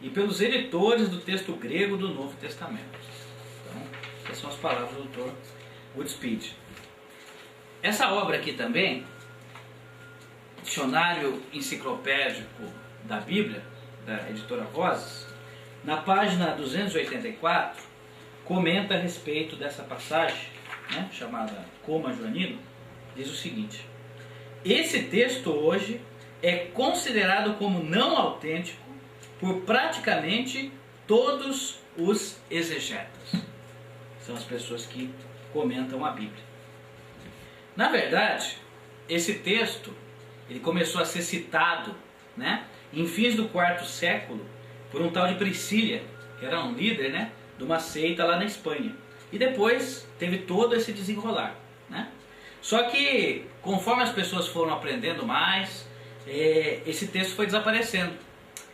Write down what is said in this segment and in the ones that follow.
e pelos editores do texto grego do Novo Testamento. Então, essas são as palavras do Dr. Goodspeed. Essa obra aqui também, Dicionário Enciclopédico da Bíblia, da editora Vozes, na página 284, comenta a respeito dessa passagem, né, chamada Coma Joanino, diz o seguinte: esse texto hoje é considerado como não autêntico por praticamente todos os exegetas. São as pessoas que comentam a Bíblia. Na verdade, esse texto ele começou a ser citado, né, em fins do quarto século por um tal de Priscília, que era um líder, né, de uma seita lá na Espanha. E depois teve todo esse desenrolar, né? Só que conforme as pessoas foram aprendendo mais, esse texto foi desaparecendo.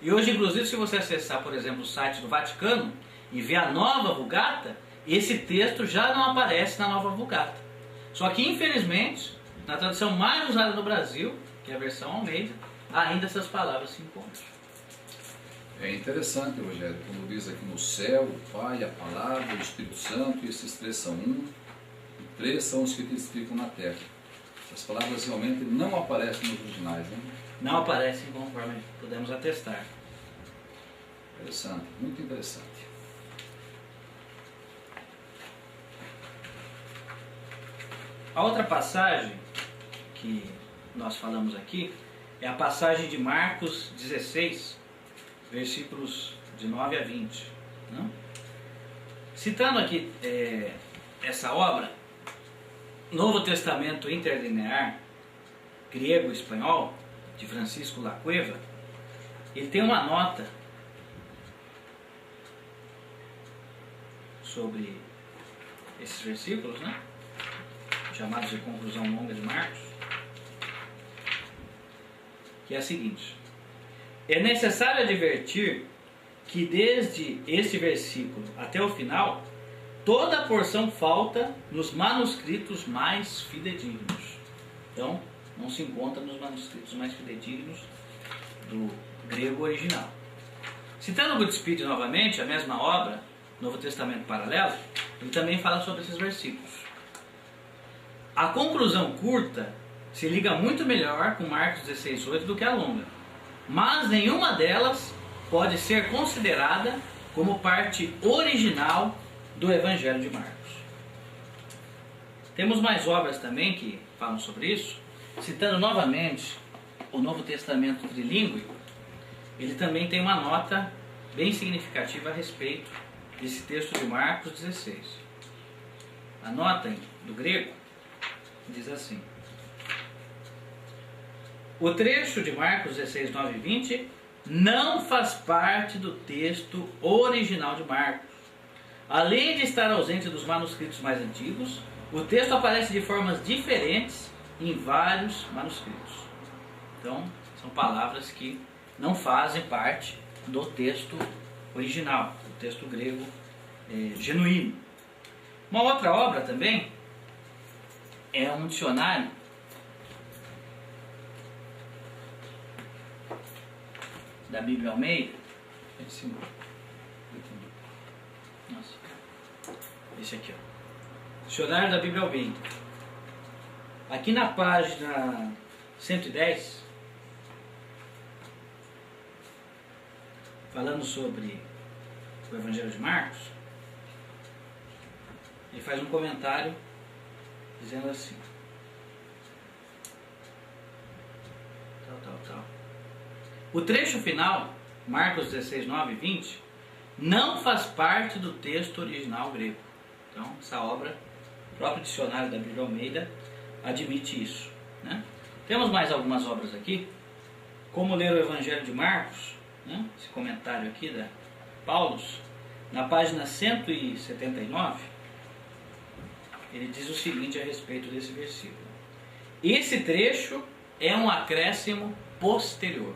E hoje, inclusive, se você acessar, por exemplo, o site do Vaticano e ver a Nova Vulgata, esse texto já não aparece na Nova Vulgata. Só que, infelizmente, na tradução mais usada no Brasil, que é a versão Almeida, ainda essas palavras se encontram. É interessante, Rogério, como diz aqui no céu, o Pai, a Palavra, o Espírito Santo, e esses três são um, e três são os que testificam na terra. As palavras realmente não aparecem nos originais, né? Não aparecem conforme podemos atestar. Interessante, muito interessante. A outra passagem que nós falamos aqui é a passagem de Marcos 16, versículos de 9 a 20. Né? Citando aqui essa obra, Novo Testamento Interlinear, grego e espanhol, de Francisco Lacueva, ele tem uma nota sobre esses versículos, né, chamados de conclusão longa de Marcos, que é a seguinte: é necessário advertir que desde este versículo até o final, toda a porção falta nos manuscritos mais fidedignos. Então, não se encontra nos manuscritos mais fidedignos do grego original. Citando Goodspeed novamente, a mesma obra, Novo Testamento Paralelo, ele também fala sobre esses versículos. A conclusão curta se liga muito melhor com Marcos 16:8 do que a longa, mas nenhuma delas pode ser considerada como parte original do Evangelho de Marcos. Temos mais obras também que falam sobre isso. Citando novamente o Novo Testamento Trilingüe, ele também tem uma nota bem significativa a respeito desse texto de Marcos 16. A nota do grego diz assim: o trecho de Marcos 16, 9 e 20 não faz parte do texto original de Marcos. Além de estar ausente dos manuscritos mais antigos, o texto aparece de formas diferentes em vários manuscritos. Então, são palavras que não fazem parte do texto original, do texto grego genuíno. Uma outra obra também é um dicionário da Bíblia Almeida. Nossa. Esse aqui, ó. Dicionário da Bíblia Almeida. Aqui na página 110, falando sobre o Evangelho de Marcos, ele faz um comentário dizendo assim: o trecho final, Marcos 16, 9 e 20, não faz parte do texto original grego. Então, essa obra, o próprio dicionário da Bíblia Almeida, admite isso, né? Temos mais algumas obras aqui, como ler o Evangelho de Marcos, né? Esse comentário aqui da Paulus, na página 179, ele diz o seguinte a respeito desse versículo: esse trecho é um acréscimo posterior,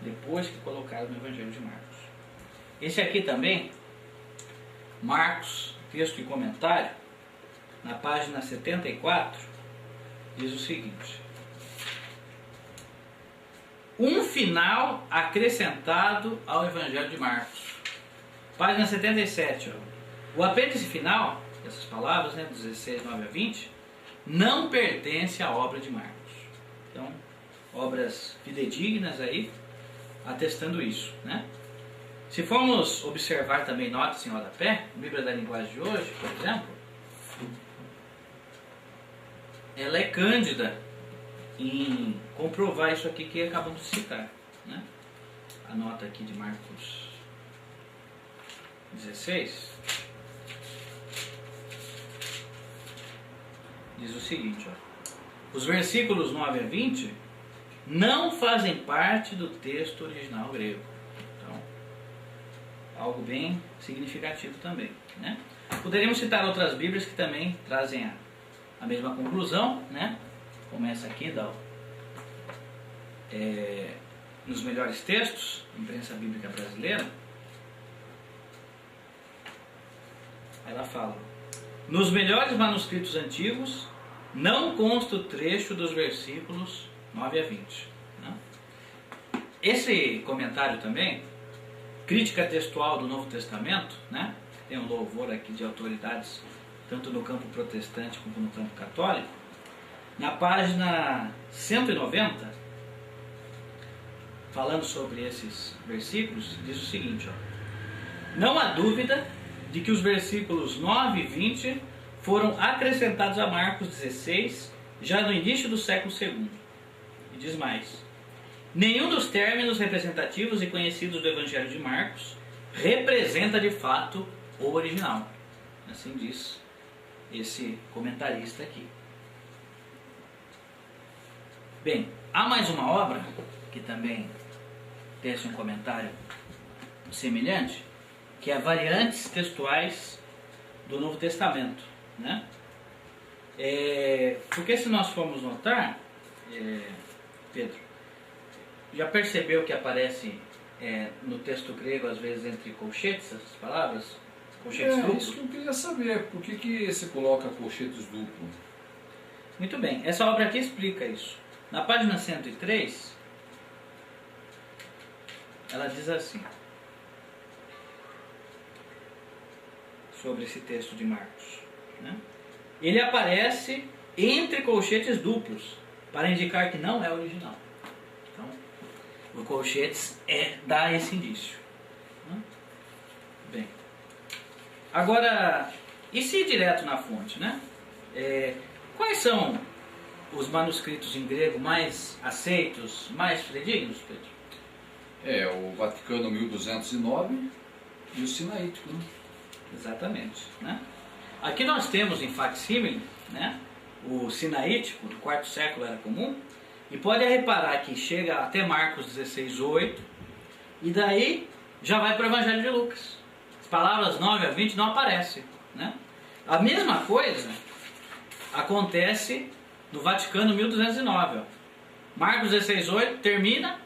depois que colocaram no Evangelho de Marcos. Esse aqui também, Marcos, texto e comentário, na página 74, diz o seguinte: um final acrescentado ao Evangelho de Marcos. Página 77. Ó. O apêndice final, essas palavras, né, 16, 9 a 20, não pertence à obra de Marcos. Então, obras fidedignas aí, atestando isso, né? Se formos observar também notas em rodapé, Bíblia da Linguagem de hoje, por exemplo, ela é cândida em comprovar isso aqui que acabamos de citar, né? A nota aqui de Marcos 16 diz o seguinte, ó, os versículos 9 a 20 não fazem parte do texto original grego. Então, algo bem significativo também, né? Poderíamos citar outras Bíblias que também trazem a mesma conclusão, né? Como essa aqui, nos melhores textos, Imprensa Bíblica Brasileira, ela fala: nos melhores manuscritos antigos não consta o trecho dos versículos 9 a 20. Né? Esse comentário também, crítica textual do Novo Testamento, né? Tem um louvor aqui de autoridades, tanto no campo protestante como no campo católico. Na página 190, falando sobre esses versículos, diz o seguinte, ó, não há dúvida de que os versículos 9 e 20 foram acrescentados a Marcos 16 já no início do século II. E diz mais: nenhum dos términos representativos e conhecidos do Evangelho de Marcos representa de fato o original. Assim diz esse comentarista aqui. Bem, há mais uma obra que também tece um comentário semelhante, que é Variantes Textuais do Novo Testamento, né? Porque se nós formos notar, Pedro, já percebeu que aparece no texto grego, às vezes, entre colchetes, essas palavras? Colchetes duplos? Isso que eu queria saber. Por que se coloca colchetes duplo? Muito bem, essa obra aqui explica isso. Na página 103, ela diz assim, sobre esse texto de Marcos, né? Ele aparece entre colchetes duplos, para indicar que não é original. Então, o colchetes dá esse indício, né? Bem, agora, e se ir direto na fonte, né? Quais são os manuscritos em grego mais aceitos, mais fidedignos, Pedro? O Vaticano 1209 e o Sinaítico, né? Exatamente, né? Aqui nós temos em facsímile, né, o Sinaítico, do quarto século era comum, e pode reparar que chega até Marcos 16:8, e daí já vai para o Evangelho de Lucas. As palavras 9 a 20 não aparecem, né? A mesma coisa acontece no Vaticano 1209. Ó. Marcos 16:8 termina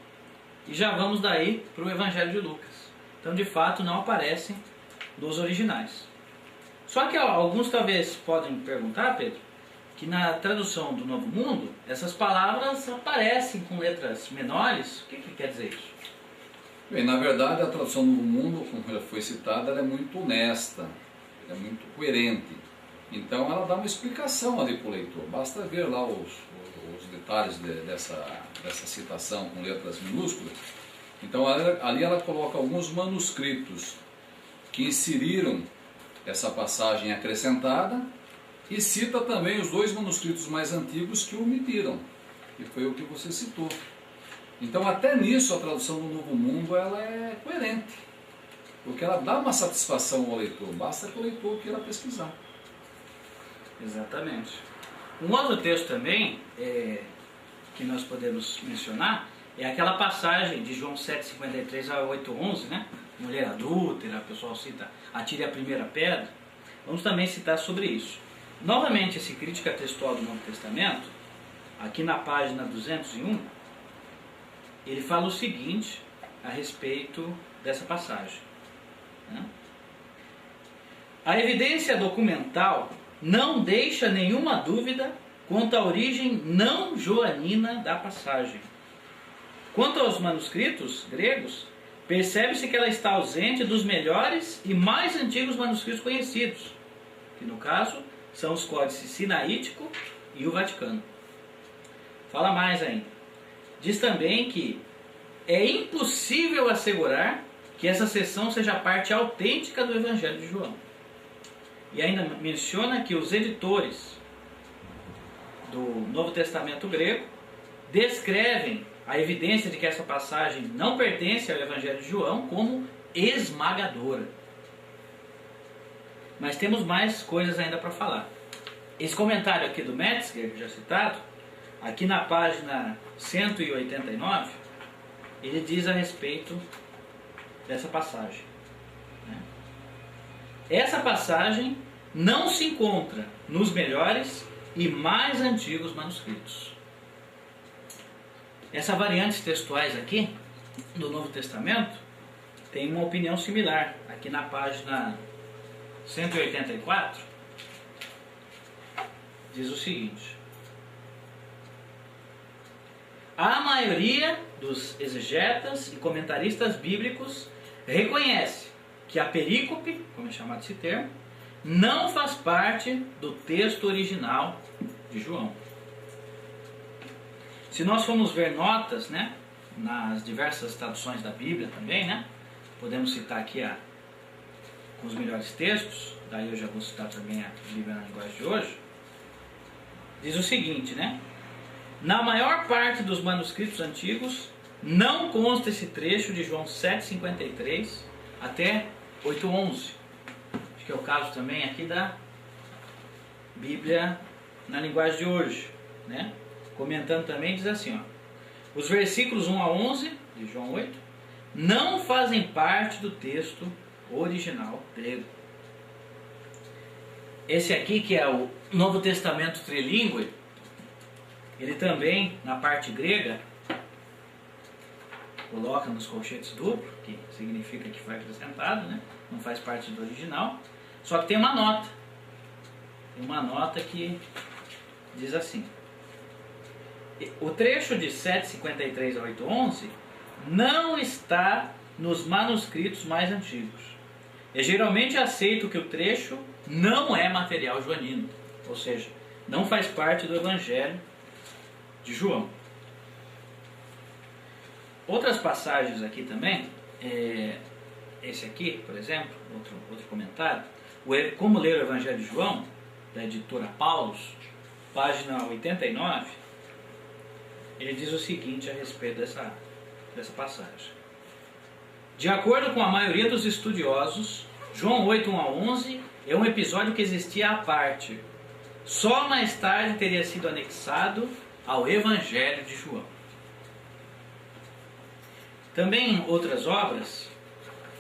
e já vamos daí para o Evangelho de Lucas. Então, de fato, não aparecem dos originais. Só que alguns talvez podem perguntar, Pedro, que na tradução do Novo Mundo, essas palavras aparecem com letras menores. O que quer dizer isso? Bem, na verdade, a tradução do Novo Mundo, como já foi citada, ela é muito honesta, é muito coerente. Então, ela dá uma explicação ali para o leitor. Basta ver lá os detalhes dessa citação com letras minúsculas. Então, ali ela coloca alguns manuscritos que inseriram essa passagem acrescentada e cita também os dois manuscritos mais antigos que omitiram, que foi o que você citou. Então, até nisso, a tradução do Novo Mundo ela é coerente, porque ela dá uma satisfação ao leitor, basta que o leitor queira pesquisar. Exatamente. Um outro texto também que nós podemos mencionar é aquela passagem de João 7:53 a 8:11, né? Mulher adúltera, o pessoal cita, atire a primeira pedra. Vamos também citar sobre isso. Novamente, esse crítica textual do Novo Testamento, aqui na página 201, ele fala o seguinte a respeito dessa passagem, né? A evidência documental não deixa nenhuma dúvida quanto à origem não joanina da passagem. Quanto aos manuscritos gregos, percebe-se que ela está ausente dos melhores e mais antigos manuscritos conhecidos, que no caso são os códices sinaítico e o Vaticano. Fala mais ainda. Diz também que é impossível assegurar que essa seção seja parte autêntica do Evangelho de João. E ainda menciona que os editores do Novo Testamento grego descrevem a evidência de que essa passagem não pertence ao Evangelho de João como esmagadora. Mas temos mais coisas ainda para falar. Esse comentário aqui do Metzger, já citado, aqui na página 189, ele diz a respeito dessa passagem. Essa passagem não se encontra nos melhores e mais antigos manuscritos. Essas variantes textuais aqui do Novo Testamento tem uma opinião similar. Aqui na página 184 diz o seguinte: a maioria dos exegetas e comentaristas bíblicos reconhece que a perícope, como é chamado esse termo, não faz parte do texto original de João. Se nós formos ver notas, né, nas diversas traduções da Bíblia também, né, podemos citar aqui com os melhores textos, daí eu já vou citar também a Bíblia na linguagem de hoje, diz o seguinte, né, na maior parte dos manuscritos antigos não consta esse trecho de João 7,53 até 8,11. Acho que é o caso também aqui da Bíblia na linguagem de hoje, né? Comentando também, diz assim, ó, os versículos 1 a 11 de João 8 não fazem parte do texto original grego. Esse aqui, que é o Novo Testamento trilíngue, ele também, na parte grega, coloca nos colchetes duplo, que significa que foi acrescentado, né? Não faz parte do original, só que tem uma nota. Tem uma nota que diz assim: o trecho de 7,53 a 8,11 não está nos manuscritos mais antigos. É geralmente aceito que o trecho não é material joanino, ou seja, não faz parte do Evangelho de João. Outras passagens aqui também, esse aqui, por exemplo, outro comentário, Como Ler o Evangelho de João, da editora Paulus, página 89, ele diz o seguinte a respeito dessa passagem. De acordo com a maioria dos estudiosos, João 8, 1 a 11 é um episódio que existia à parte. Só mais tarde teria sido anexado ao Evangelho de João. Também outras obras,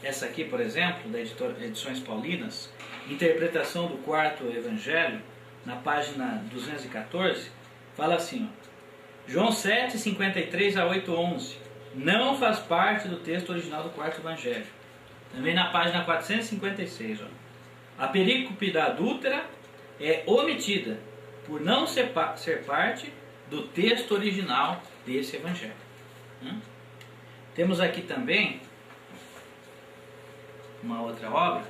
essa aqui, por exemplo, da Edições Paulinas, Interpretação do Quarto Evangelho, na página 214, fala assim, ó, João 7, 53 a 8, 11, não faz parte do texto original do Quarto Evangelho. Também na página 456, ó, a perícope da adúltera é omitida por não ser parte do texto original desse Evangelho. Temos aqui também uma outra obra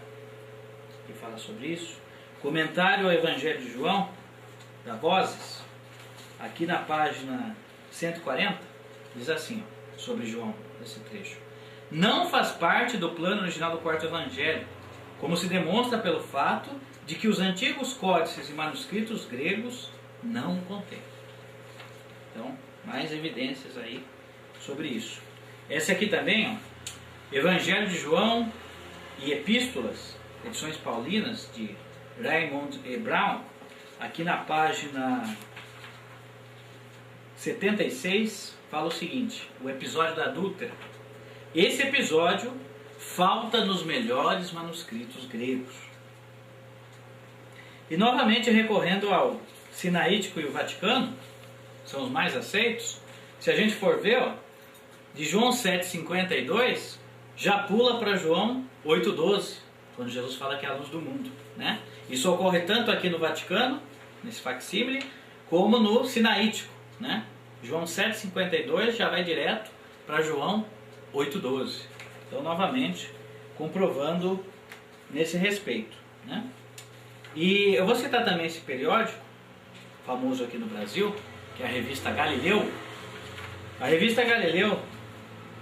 que fala sobre isso, Comentário ao Evangelho de João, da Vozes, aqui na página 140, diz assim, ó, sobre João, esse trecho. Não faz parte do plano original do Quarto Evangelho, como se demonstra pelo fato de que os antigos códices e manuscritos gregos não o contêm. Então, mais evidências aí sobre isso. Esse aqui também, ó, Evangelho de João e Epístolas, Edições Paulinas, de Raymond E. Brown, aqui na página 76, fala o seguinte, o episódio da adúltera. Esse episódio falta nos melhores manuscritos gregos. E novamente, recorrendo ao Sinaítico e o Vaticano, são os mais aceitos, se a gente for ver, ó, de João 7,52, já pula para João 8,12, quando Jesus fala que é a luz do mundo, né? Isso ocorre tanto aqui no Vaticano, nesse facsímile, como no Sinaítico, né? João 7,52 já vai direto para João 8,12. Então, novamente, comprovando nesse respeito, né? E eu vou citar também esse periódico, famoso aqui no Brasil, que é a revista Galileu. A revista Galileu,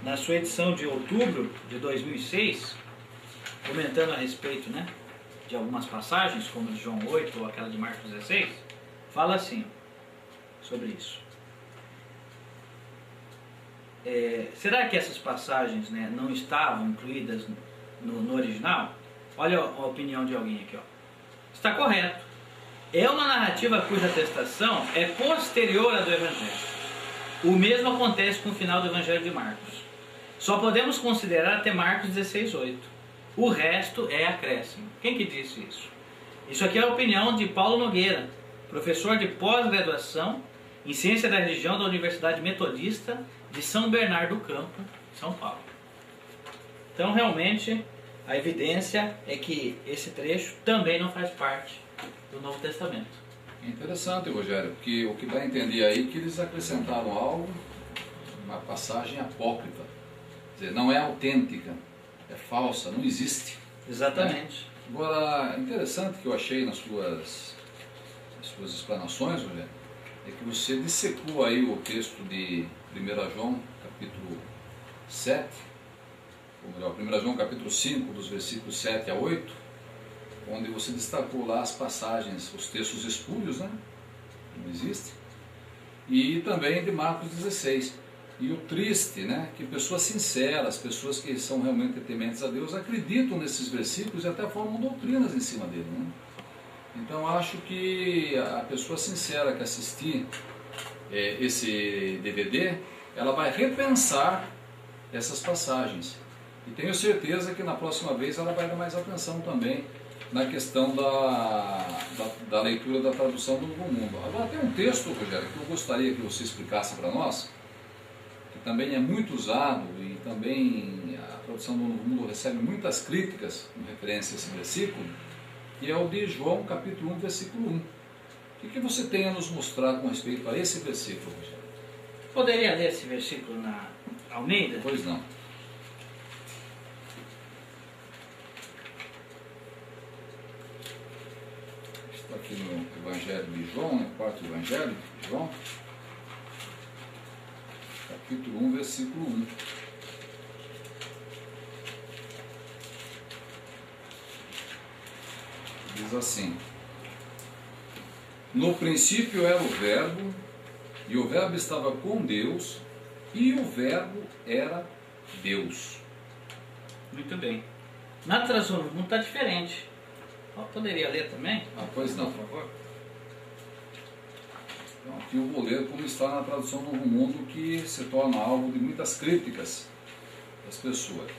na sua edição de outubro de 2006, comentando a respeito, né, de algumas passagens, como de João 8 ou aquela de Marcos 16, fala assim sobre isso. Será que essas passagens, né, não estavam incluídas no original? Olha a opinião de alguém aqui, ó. Está correto. É uma narrativa cuja atestação é posterior à do Evangelho. O mesmo acontece com o final do Evangelho de Marcos. Só podemos considerar até Marcos 16,8. O resto é acréscimo. Quem que disse isso? Isso aqui é a opinião de Paulo Nogueira, professor de pós-graduação em Ciência da Religião da Universidade Metodista de São Bernardo do Campo, São Paulo. Então, realmente, a evidência é que esse trecho também não faz parte do Novo Testamento. É interessante, Rogério, porque o que dá a entender aí é que eles acrescentaram algo, uma passagem apócrifa. Quer dizer, não é autêntica, é falsa, não existe. Exatamente. Né? Agora, interessante que eu achei nas suas explanações, Rogério, é que você dissecou aí o texto de 1 João, capítulo 7, ou melhor, 1 João, capítulo 5, dos versículos 7 a 8, onde você destacou lá as passagens, os textos espúrios, né? Não existe. E também de Marcos 16. E o triste, né? Que pessoas sinceras, pessoas que são realmente tementes a Deus, acreditam nesses versículos e até formam doutrinas em cima dele, né? Então acho que a pessoa sincera que assistir esse DVD, ela vai repensar essas passagens. E tenho certeza que na próxima vez ela vai dar mais atenção também na questão da leitura da tradução do Novo Mundo. Agora tem um texto, Rogério, que eu gostaria que você explicasse para nós, que também é muito usado e também a tradução do Novo Mundo recebe muitas críticas em referência a esse versículo, que é o de João capítulo 1, versículo 1. O que você tem a nos mostrar com respeito a esse versículo, Rogério? Poderia ler esse versículo na Almeida? Pois não. Está aqui no Evangelho de João, no quarto Evangelho de João, capítulo 1, versículo 1. Diz assim: no princípio era o Verbo, e o Verbo estava com Deus, e o Verbo era Deus. Muito bem. Na tradução do mundo está diferente. Poderia ler também? Pois não. Por favor. Então, aqui eu vou ler como está na tradução do Novo Mundo, que se torna alvo de muitas críticas das pessoas.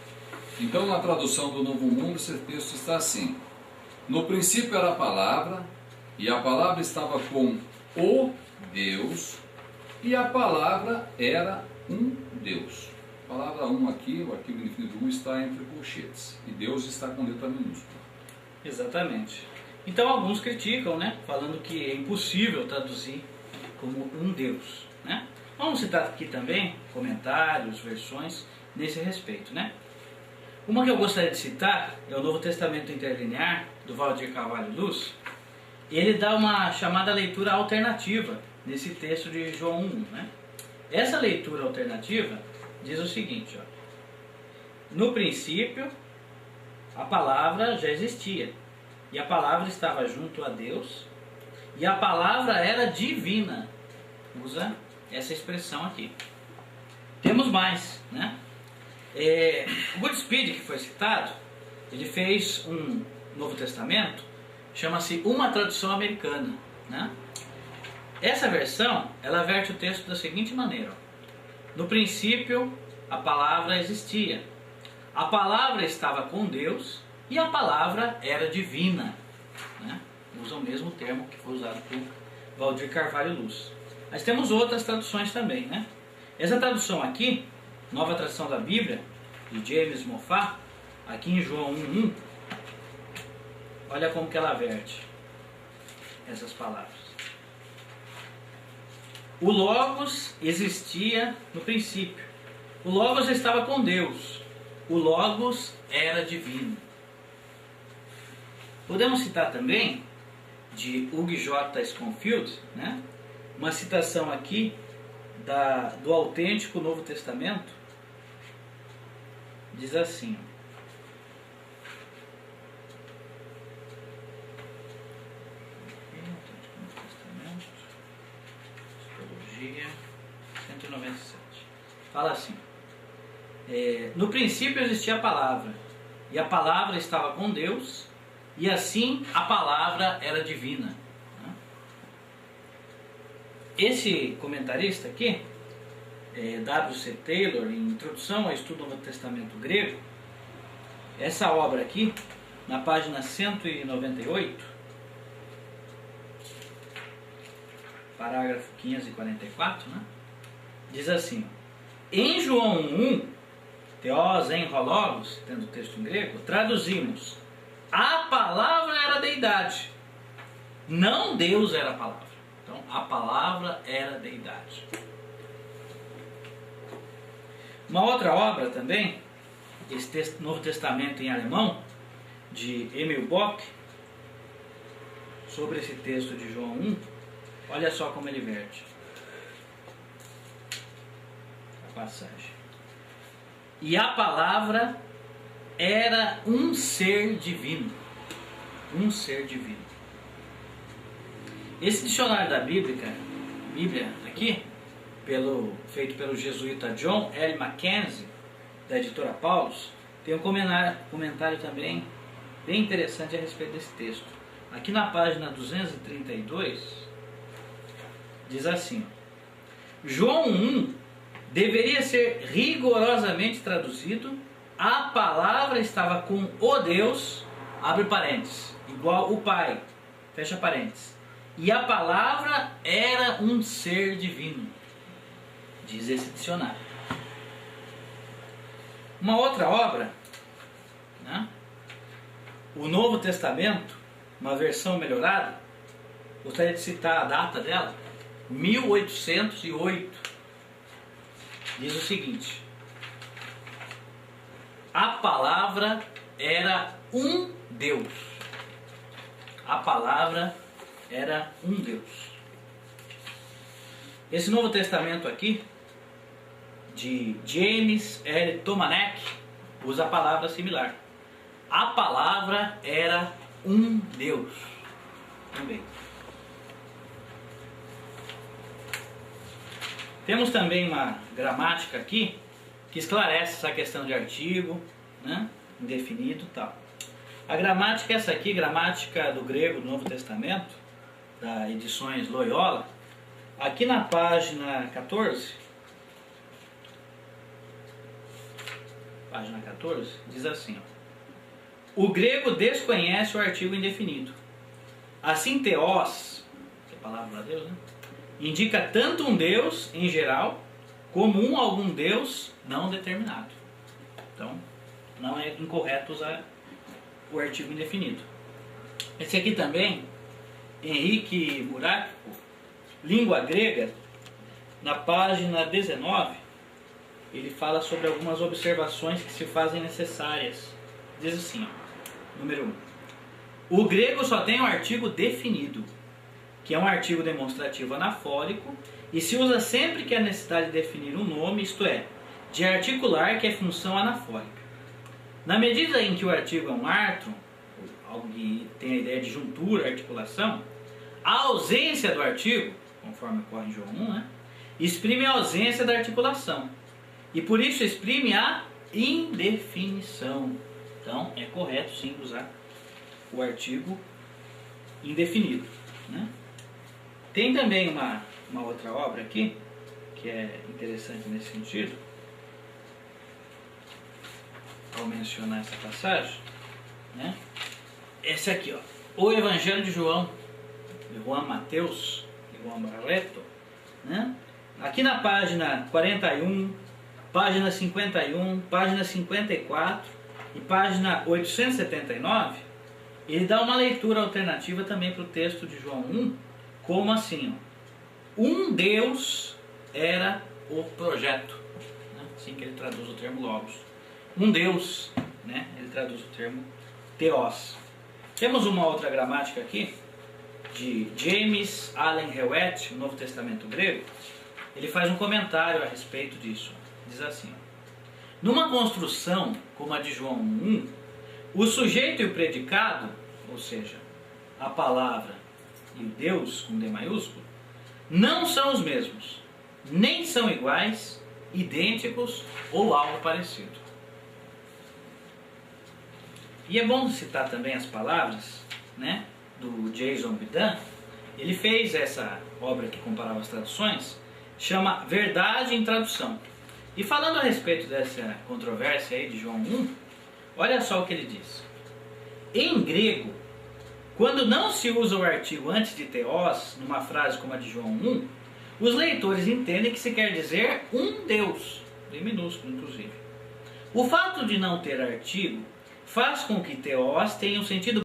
Então, na tradução do Novo Mundo, esse texto está assim: no princípio era a palavra, e a palavra estava com o Deus, e a palavra era um Deus. A palavra um aqui, o arquivo indefinido 1, está entre colchetes, e Deus está com letra minúscula. Exatamente. Então alguns criticam, né, falando que é impossível traduzir como um Deus, né? Vamos citar aqui também comentários, versões nesse respeito, né? Uma que eu gostaria de citar é o Novo Testamento Interlinear, do Valdir Carvalho Luz. Ele dá uma chamada leitura alternativa nesse texto de João 1, né? Essa leitura alternativa diz o seguinte, ó: no princípio a palavra já existia, e a palavra estava junto a Deus, e a palavra era divina. Usa essa expressão aqui. Temos mais, né? O Goodspeed, que foi citado, ele fez um Novo Testamento, chama-se Uma Tradução Americana, né? Essa versão, ela verte o texto da seguinte maneira: no princípio a palavra existia, a palavra estava com Deus e a palavra era divina, né? Usa o mesmo termo que foi usado por Valdir Carvalho Luz. Mas temos outras traduções também, né? Essa tradução aqui, Nova Tradução da Bíblia, de James Moffat, aqui em João 1:1, olha como que ela verte essas palavras. O Logos existia no princípio. O Logos estava com Deus. O Logos era divino. Podemos citar também de Hugh J. Schofield, né? Uma citação aqui do autêntico Novo Testamento. Diz assim: Psicologia 197. Fala assim: no princípio existia a palavra, e a palavra estava com Deus, e assim a palavra era divina. Esse comentarista aqui, W.C. Taylor, em Introdução ao Estudo do Novo Testamento Grego, essa obra aqui, na página 198, parágrafo 544, né, diz assim: em João 1, Theos en ho logos, tendo o texto em grego, traduzimos: a palavra era a deidade, não Deus era a palavra. Então, a palavra era a deidade. Uma outra obra também, esse Novo Testamento em alemão, de Emil Bock, sobre esse texto de João 1, olha só como ele verte a passagem. E a palavra era um ser divino. Um ser divino. Esse dicionário da Bíblia aqui, feito pelo jesuíta John L. Mackenzie, da editora Paulus, tem um comentário também bem interessante a respeito desse texto. Aqui na página 232, diz assim: João 1 deveria ser rigorosamente traduzido: a palavra estava com o Deus, abre parênteses, igual o Pai, fecha parênteses, e a palavra era um ser divino, diz esse dicionário. Uma outra obra, né? O Novo Testamento, uma versão melhorada, gostaria de citar a data dela, 1808, diz o seguinte: a palavra era um Deus. A palavra era um Deus. Esse Novo Testamento aqui, de James L. Tomanek, usa a palavra similar. A palavra era um Deus. Também. Temos também uma gramática aqui que esclarece essa questão de artigo, né, indefinido e tal. A gramática é essa aqui, gramática do grego do Novo Testamento, da Edições Loyola. Aqui na página 14, diz assim: ó, o grego desconhece o artigo indefinido. Assim, theos, que é a palavra de Deus, né, indica tanto um Deus em geral, como algum Deus não determinado. Então, não é incorreto usar o artigo indefinido. Esse aqui também, Henrique Murático, Língua Grega, na página 19, ele fala sobre algumas observações que se fazem necessárias. Diz assim, ó, número 1. O grego só tem um artigo definido, que é um artigo demonstrativo anafórico, e se usa sempre que há necessidade de definir um nome, isto é, de articular, que é função anafórica. Na medida em que o artigo é um ártron, algo que tem a ideia de juntura, articulação, a ausência do artigo, conforme ocorre em João 1, né, exprime a ausência da articulação. E por isso exprime a indefinição. Então é correto sim usar o artigo indefinido, né? Tem também uma outra obra aqui, que é interessante nesse sentido, ao mencionar essa passagem, né? Esse aqui, ó, o Evangelho de João Mateus, de João Barreto, né? Aqui na página 41, página 51, página 54 e página 879, ele dá uma leitura alternativa também para o texto de João 1, como assim, ó, um Deus era o projeto, né? assim que ele traduz o termo logos. Um Deus, né? Ele traduz o termo theos. Temos uma outra gramática aqui, de James Allen Hewett, no Novo Testamento grego. Ele faz um comentário a respeito disso. Diz assim: numa construção como a de João 1, o sujeito e o predicado, ou seja, a palavra e o Deus com D maiúsculo, não são os mesmos, nem são iguais, idênticos ou algo parecido. E é bom citar também as palavras, né, do Jason Bidan. Ele fez essa obra que comparava as traduções, chama Verdade em Tradução. E falando a respeito dessa controvérsia aí de João 1, olha só o que ele diz. Em grego, quando não se usa o artigo antes de theos, numa frase como a de João 1, os leitores entendem que se quer dizer um Deus, em minúsculo inclusive. O fato de não ter artigo faz com que theos tenha um sentido